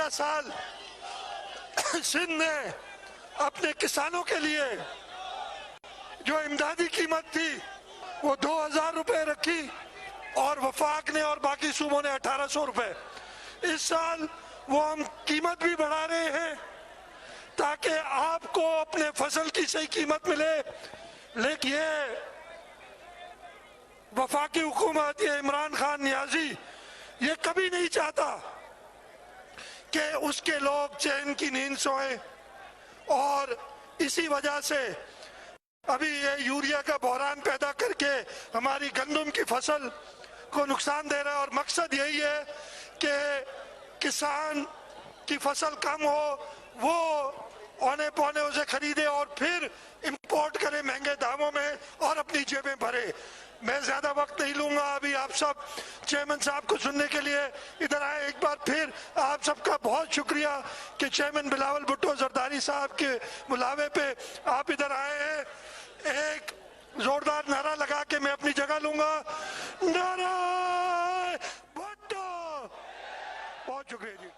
گزشتہ سال سندھ نے اپنے کسانوں کے لیے جو امدادی قیمت تھی وہ 2000 روپے رکھی اور وفاق نے اور باقی صوبوں نے 1800 روپے. اس سال وہ ہم قیمت بھی بڑھا رہے ہیں تاکہ آپ کو اپنے فصل کی صحیح قیمت ملے. لیکن یہ وفاقی حکومت، یہ عمران خان نیازی، یہ کبھی نہیں چاہتا کہ اس کے لوگ چین کی نیند سوئیں، اور اسی وجہ سے ابھی یہ یوریا کا بحران پیدا کر کے ہماری گندم کی فصل کو نقصان دے رہا ہے. اور مقصد یہی ہے کہ کسان کی فصل کم ہو، وہ اونے پونے اسے خریدے اور پھر امپورٹ کرے مہنگے داموں میں اور اپنی جیبیں بھرے. میں زیادہ وقت نہیں لوں گا. ابھی آپ سب چیئرمین صاحب کو سننے کے لیے ادھر آئے. ایک بار پھر آپ سب کا بہت شکریہ کہ چیئرمین بلاول بھٹو زرداری صاحب کے بلاوے پہ آپ ادھر آئے ہیں. ایک زوردار نعرہ لگا کے میں اپنی جگہ لوں گا. نعرہ بھٹو. بہت شکریہ جی.